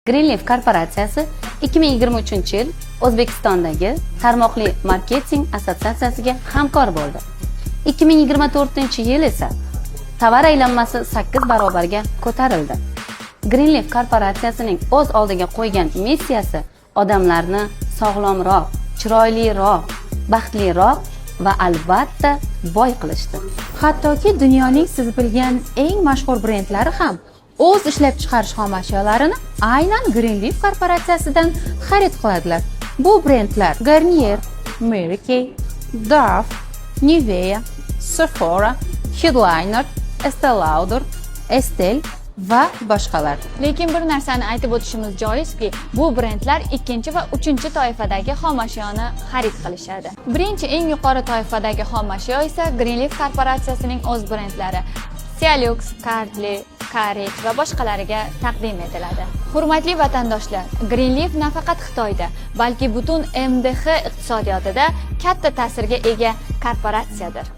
Greenleaf korporatsiyasi 2023-yil O'zbekistondagi tarmoqli marketing assotsiatsiyasiga hamkor bo'ldi. 2024-yil esa tovar aylanmasi 8 barobarga ko'tarildi. Greenleaf korporatsiyasining o'z oldiga qo'ygan missiyasi odamlarni sog'lomroq, chiroyliroq, baxtliroq va albatta boy qilishdir. Hattoki dunyoning siz bilgan eng mashhur brendlari ham o'z ishlab chiqarish xom ashyolarini aynan Greenleaf korporatsiyasidan xarid qiladilar. Bu brendlar Garnier, Mary Kay, Dove, Nivea, Sephora, Headliner, Estee Lauder, Estelle va boshqalar. Lekin bir narsani aytib o'tishimiz joizki, bu brendlar ikkinchi va uchinchi toifadagi xom ashyoni xarid qilishadi. Birinchi eng yuqori toifadagi xom ashyo esa Greenleaf korporatsiyasining o'z brendlari Cialux, Cardly, Caret va boshqalariga taqdim etiladi. Hurmatli vatandoshlar, Greenleaf nafaqat Xitoyda, balki butun MDH iqtisodiyotida katta ta'sirga ega korporatsiyadir.